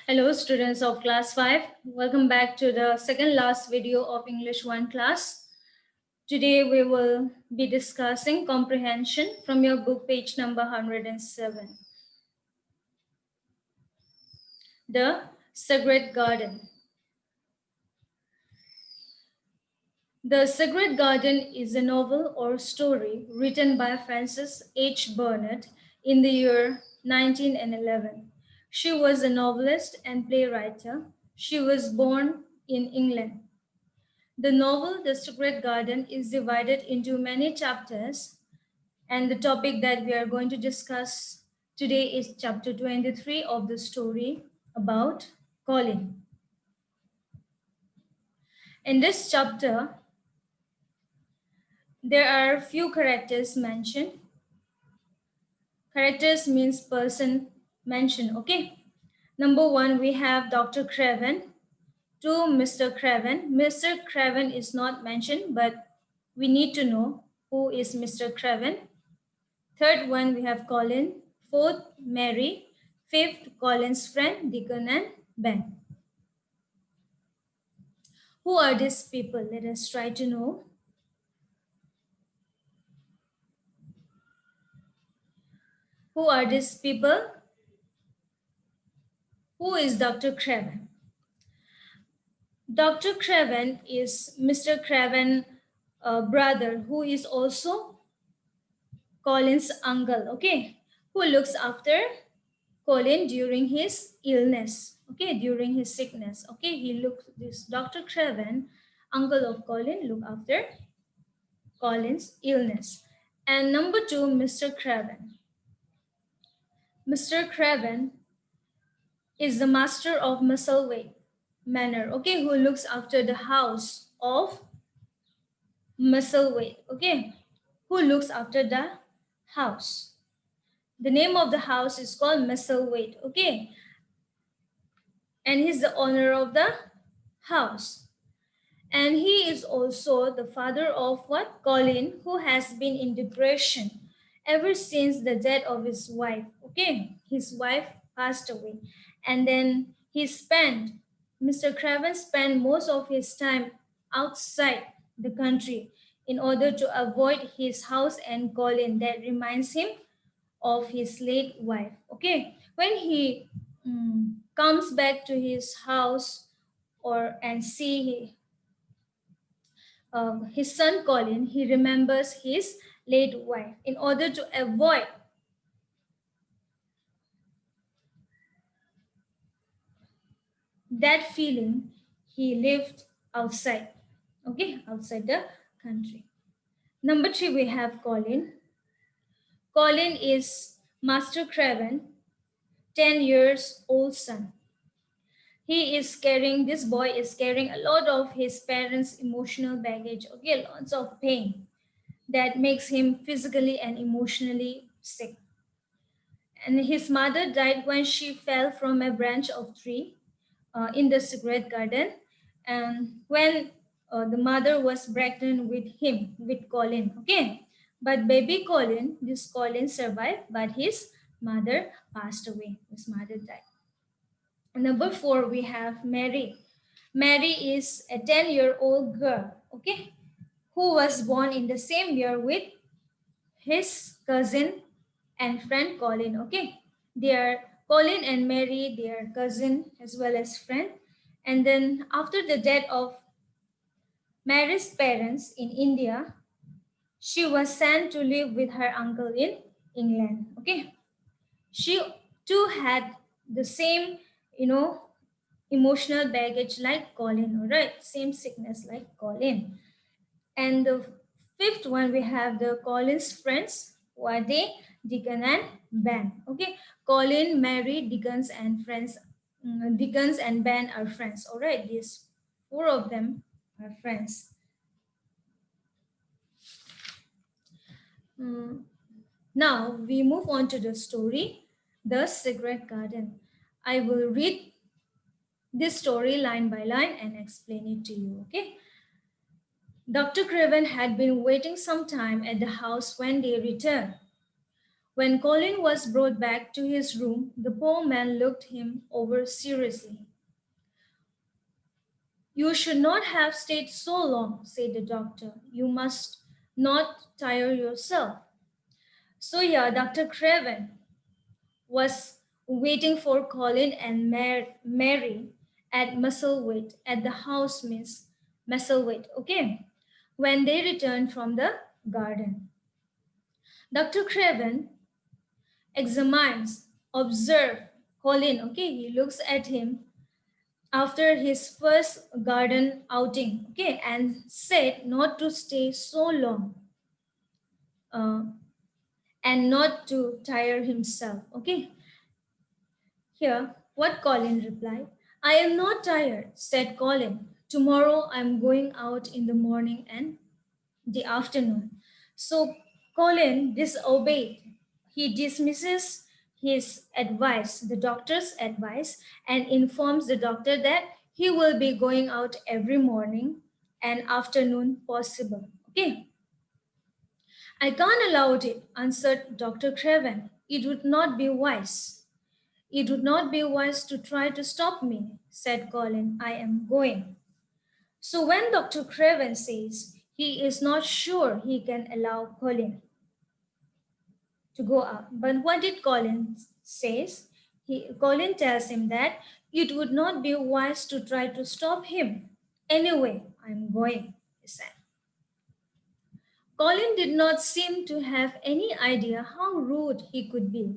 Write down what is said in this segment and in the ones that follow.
Hello students of class 5. Welcome back to the second last video of English 1 class. Today we will be discussing comprehension from your book page number 107. The Sacred Garden. The Sacred Garden is a novel or story written by Frances H. Burnett in the year 1911. She was a novelist and playwright. She was born in England. The novel, The Secret Garden, is divided into many chapters, and the topic that we are going to discuss today is chapter 23 of the story about Colin. In this chapter, there are few characters mentioned. Characters means person mentioned, okay? Number one, we have Dr. Craven. Two, Mr. Craven. Mr. Craven is not mentioned, but we need to know who is Mr. Craven. Third one, we have Colin. Fourth, Mary. Fifth, Colin's friend, Deacon and Ben. Who are these people? Let us try to know. Who are these people? Who is Dr. Craven? Dr. Craven is Mr. Craven's brother, who is also Colin's uncle, okay? Who looks after Colin during his illness, okay, during his sickness, okay. This Dr. Craven, uncle of Colin, look after Colin's illness. And number two, Mr. Craven. Mr. Craven is the master of Musselwhite Manor, okay, who looks after the house of Musselwhite, okay, who looks after the house. The name of the house is called Musselwhite, okay, and he's the owner of the house. And he is also the father of what? Colin, who has been in depression ever since the death of his wife. Okay, his wife passed away. And then Mr. Craven spent most of his time outside the country in order to avoid his house and Colin that reminds him of his late wife. Okay, when he comes back to his house and see his son Colin, he remembers his late wife. In order to avoid that feeling, he lived outside, okay, outside the country. Number three, we have Colin. Colin is Master Craven, 10 years old son. This boy is carrying a lot of his parents' emotional baggage, okay, lots of pain that makes him physically and emotionally sick. And his mother died when she fell from a branch of tree in the secret garden. And when the mother was pregnant with Colin, okay. But baby Colin, this Colin survived, but his mother passed away. His mother died. Number four, we have Mary. Mary is a 10-year-old girl, okay, who was born in the same year with his cousin and friend Colin, okay. They are Colin and Mary, they are cousin as well as friend. And then after the death of Mary's parents in India, she was sent to live with her uncle in England, okay. She too had the same, emotional baggage like Colin, all right, same sickness like Colin. And the fifth one, we have the Colin's friends. Who are they? Deacon and Ben. Okay, Colin, Mary, Deacons and friends. Deacons and Ben are friends. All right, these four of them are friends. Now we move on to the story, The Secret Garden. I will read this story line by line and explain it to you. Okay. Dr. Craven had been waiting some time at the house when they returned. When Colin was brought back to his room, the poor man looked him over seriously. You should not have stayed so long, said the doctor. You must not tire yourself. So, yeah, Dr. Craven was waiting for Colin and Mary at Musselwhite, at the house, Miss Musselwhite, okay, when they returned from the garden. Dr. Craven examines, observe Colin, okay, he looks at him after his first garden outing, okay, and said not to stay so long uh, and not to tire himself, okay. Here, what Colin replied, I am not tired, said Colin. Tomorrow I am going out in the morning and the afternoon. So Colin disobeyed. He dismisses his advice, the doctor's advice, and informs the doctor that he will be going out every morning and afternoon possible. Okay. I can't allow it, answered Dr. Craven. It would not be wise. It would not be wise to try to stop me, said Colin. I am going. So when Dr. Craven says he is not sure he can allow Colin to go out, but what did Colin says? Colin tells him that it would not be wise to try to stop him. Anyway, I'm going, he said. Colin did not seem to have any idea how rude he could be.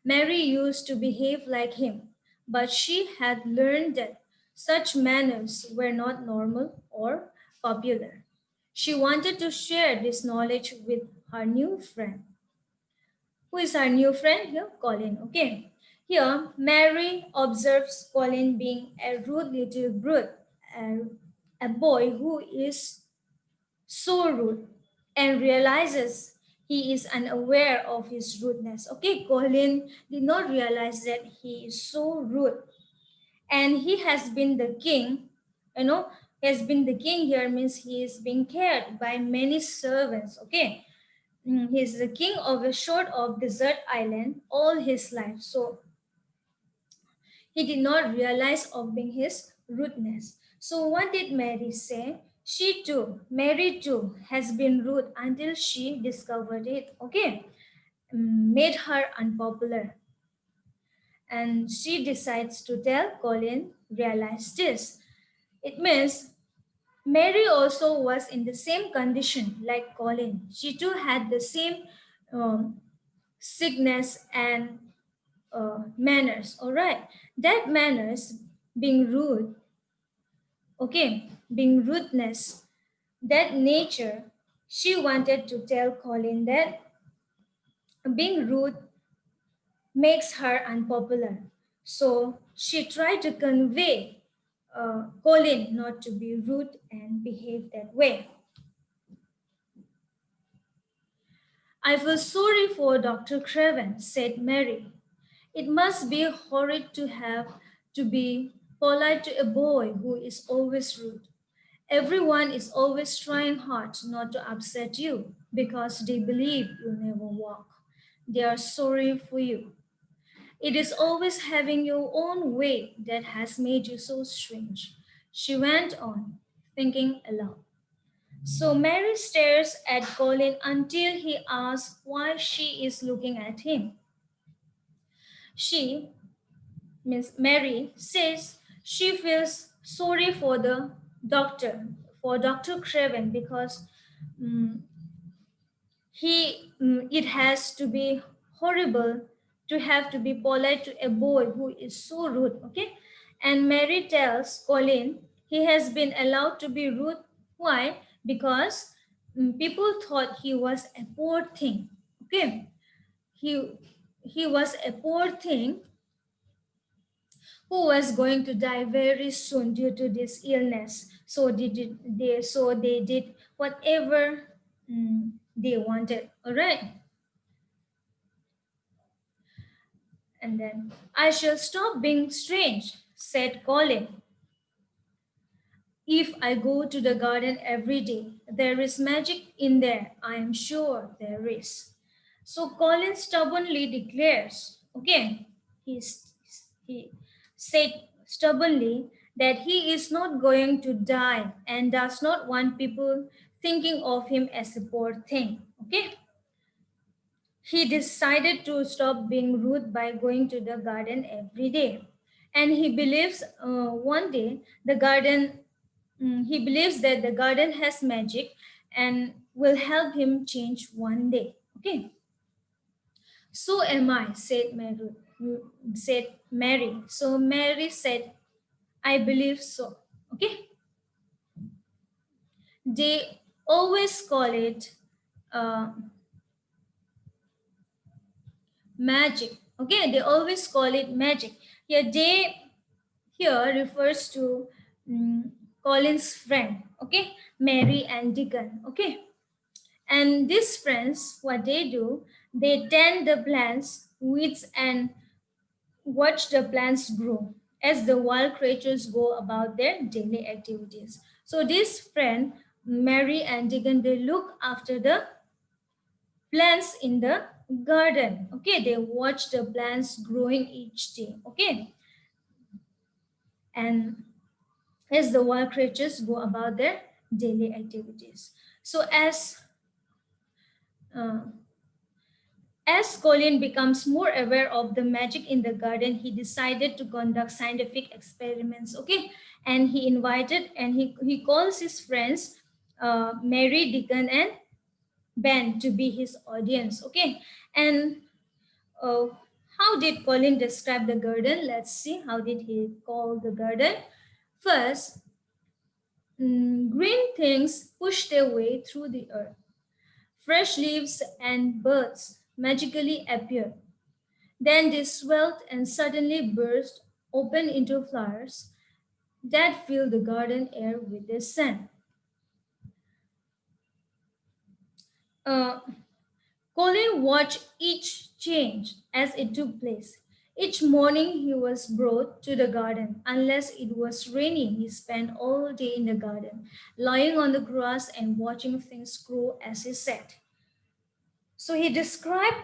Mary used to behave like him, but she had learned that such manners were not normal or popular. She wanted to share this knowledge with her new friend. Who is our new friend here? Colin. Okay. Here, Mary observes Colin being a rude little brute, a, a boy who is so rude, and realizes he is unaware of his rudeness. Okay, Colin did not realize that he is so rude, and he has been the king, you know, has been the king here means he is being cared by many servants. Okay. He is the king of a short of desert island all his life. So he did not realize of being his rudeness. So what did Mary say? She too, Mary too, has been rude until she discovered it. Okay, made her unpopular, and she decides to tell Colin. Realize this. It means Mary also was in the same condition like Colin. She too had the same um, sickness and manners. All right, that manners being rude, okay, being rudeness, that nature, she wanted to tell Colin that being rude makes her unpopular. So she tried to convey Colin not to be rude and behave that way. I feel sorry for Dr. Craven, said Mary. It must be horrid to have to be polite to a boy who is always rude. Everyone is always trying hard not to upset you because they believe you never walk. They are sorry for you. It is always having your own way that has made you so strange. She went on, thinking aloud. So Mary stares at Colin until he asks why she is looking at him. She, Miss Mary, says she feels sorry for the doctor, for Dr. Craven, because mm, it has to be horrible to have to be polite to a boy who is so rude. Okay, and Mary tells Colin he has been allowed to be rude. Why? Because people thought he was a poor thing. Okay, he he was a poor thing who was going to die very soon due to this illness. So they did whatever they wanted. All right. And then, I shall stop being strange, said Colin. If I go to the garden every day, there is magic in there. I am sure there is. So Colin stubbornly declares, okay, he said stubbornly that he is not going to die and does not want people thinking of him as a poor thing. Okay, he decided to stop being rude by going to the garden every day, and he believes one day the garden. He believes that the garden has magic and will help him change one day. Okay. So am I, said Mary. So Mary said, I believe so. Okay. They always call it uh, magic. Okay, they always call it magic. Here, they here refers to mm, Colin's friend. Okay, Mary and Deacon. Okay, and these friends, what they do, they tend the plants, weeds, and watch the plants grow as the wild creatures go about their daily activities. So this friend, Mary and Deacon, they look after the plants in the garden. Okay, they watch the plants growing each day. Okay, and as the wild creatures go about their daily activities. So uh, as Colin becomes more aware of the magic in the garden, he decided to conduct scientific experiments. Okay, and he invited and he calls his friends, Mary, Deacon, and Ben, to be his audience. Okay, and uh, how did Colin describe the garden? Let's see. How did he call the garden? First, green things push their way through the earth. Fresh leaves and birds magically appear. Then they swelled and suddenly burst open into flowers that filled the garden air with their scent. Uh, Colin watched each change as it took place. Each morning he was brought to the garden. Unless it was raining, he spent all day in the garden, lying on the grass and watching things grow as he sat. So he described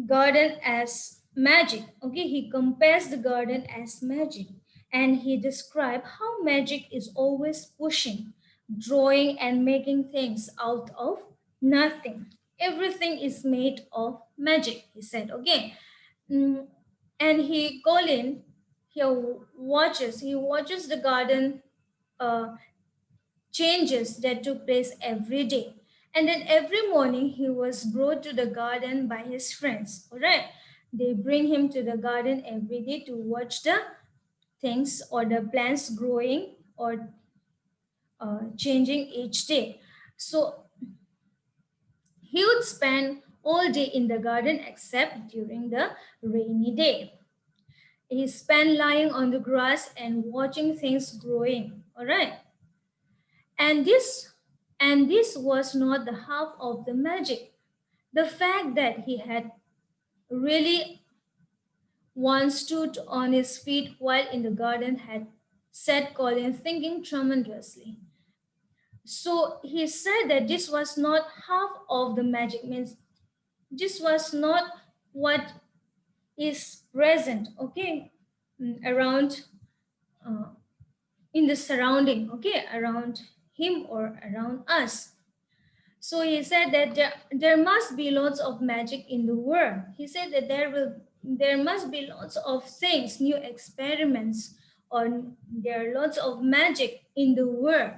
garden as magic. Okay, he compares the garden as magic, and he described how magic is always pushing, drawing, and making things out of nothing. Everything is made of magic, he said. Okay. Mm, and Colin, he watches the garden uh, changes that took place every day. And then every morning he was brought to the garden by his friends. All right. They bring him to the garden every day to watch the things or the plants growing or changing each day. So he would spend all day in the garden except during the rainy day. He spent lying on the grass and watching things growing. All right. And this was not the half of the magic. The fact that he had really once stood on his feet while in the garden had set Colin thinking tremendously. So he said that this was not half of the magic, means this was not what is present, okay, around uh, in the surrounding, okay, around him or around us. So he said that there must be lots of magic in the world. He said that there must be lots of things, new experiments, or there are lots of magic in the world.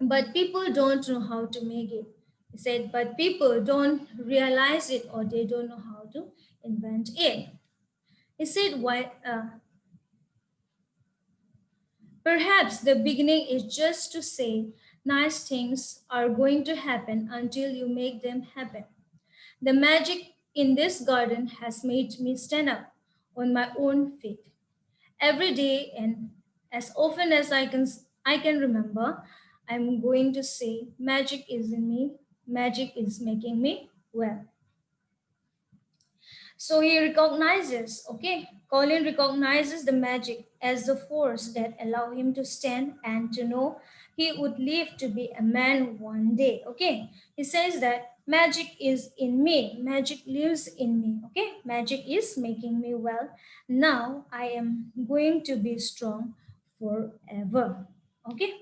But people don't know how to make it. He said, but people don't realize it or they don't know how to invent it. He said, why? Perhaps the beginning is just to say nice things are going to happen until you make them happen. The magic in this garden has made me stand up on my own feet every day, and as often as I can remember, I'm going to say magic is in me, magic is making me well. So he recognizes, okay, Colin recognizes the magic as the force that allow him to stand and to know he would live to be a man one day. Okay, he says that Magic is in me. Magic lives in me. Okay, magic is making me well. Now I am going to be strong forever. Okay,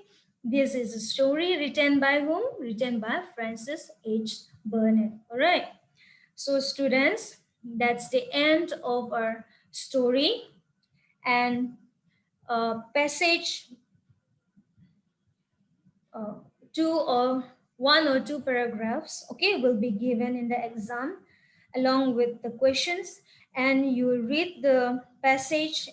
this is a story written by whom? Written by Francis H. Burnett. All right. So, students, that's the end of our story, and passage uh, two or one or two paragraphs, okay, will be given in the exam along with the questions, and you will read the passage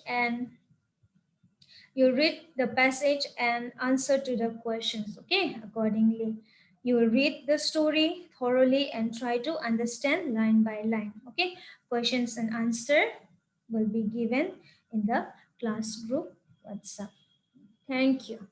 and answer to the questions, okay, accordingly. You will read the story thoroughly and try to understand line by line, okay. Questions and answer will be given in the class group WhatsApp. Thank you.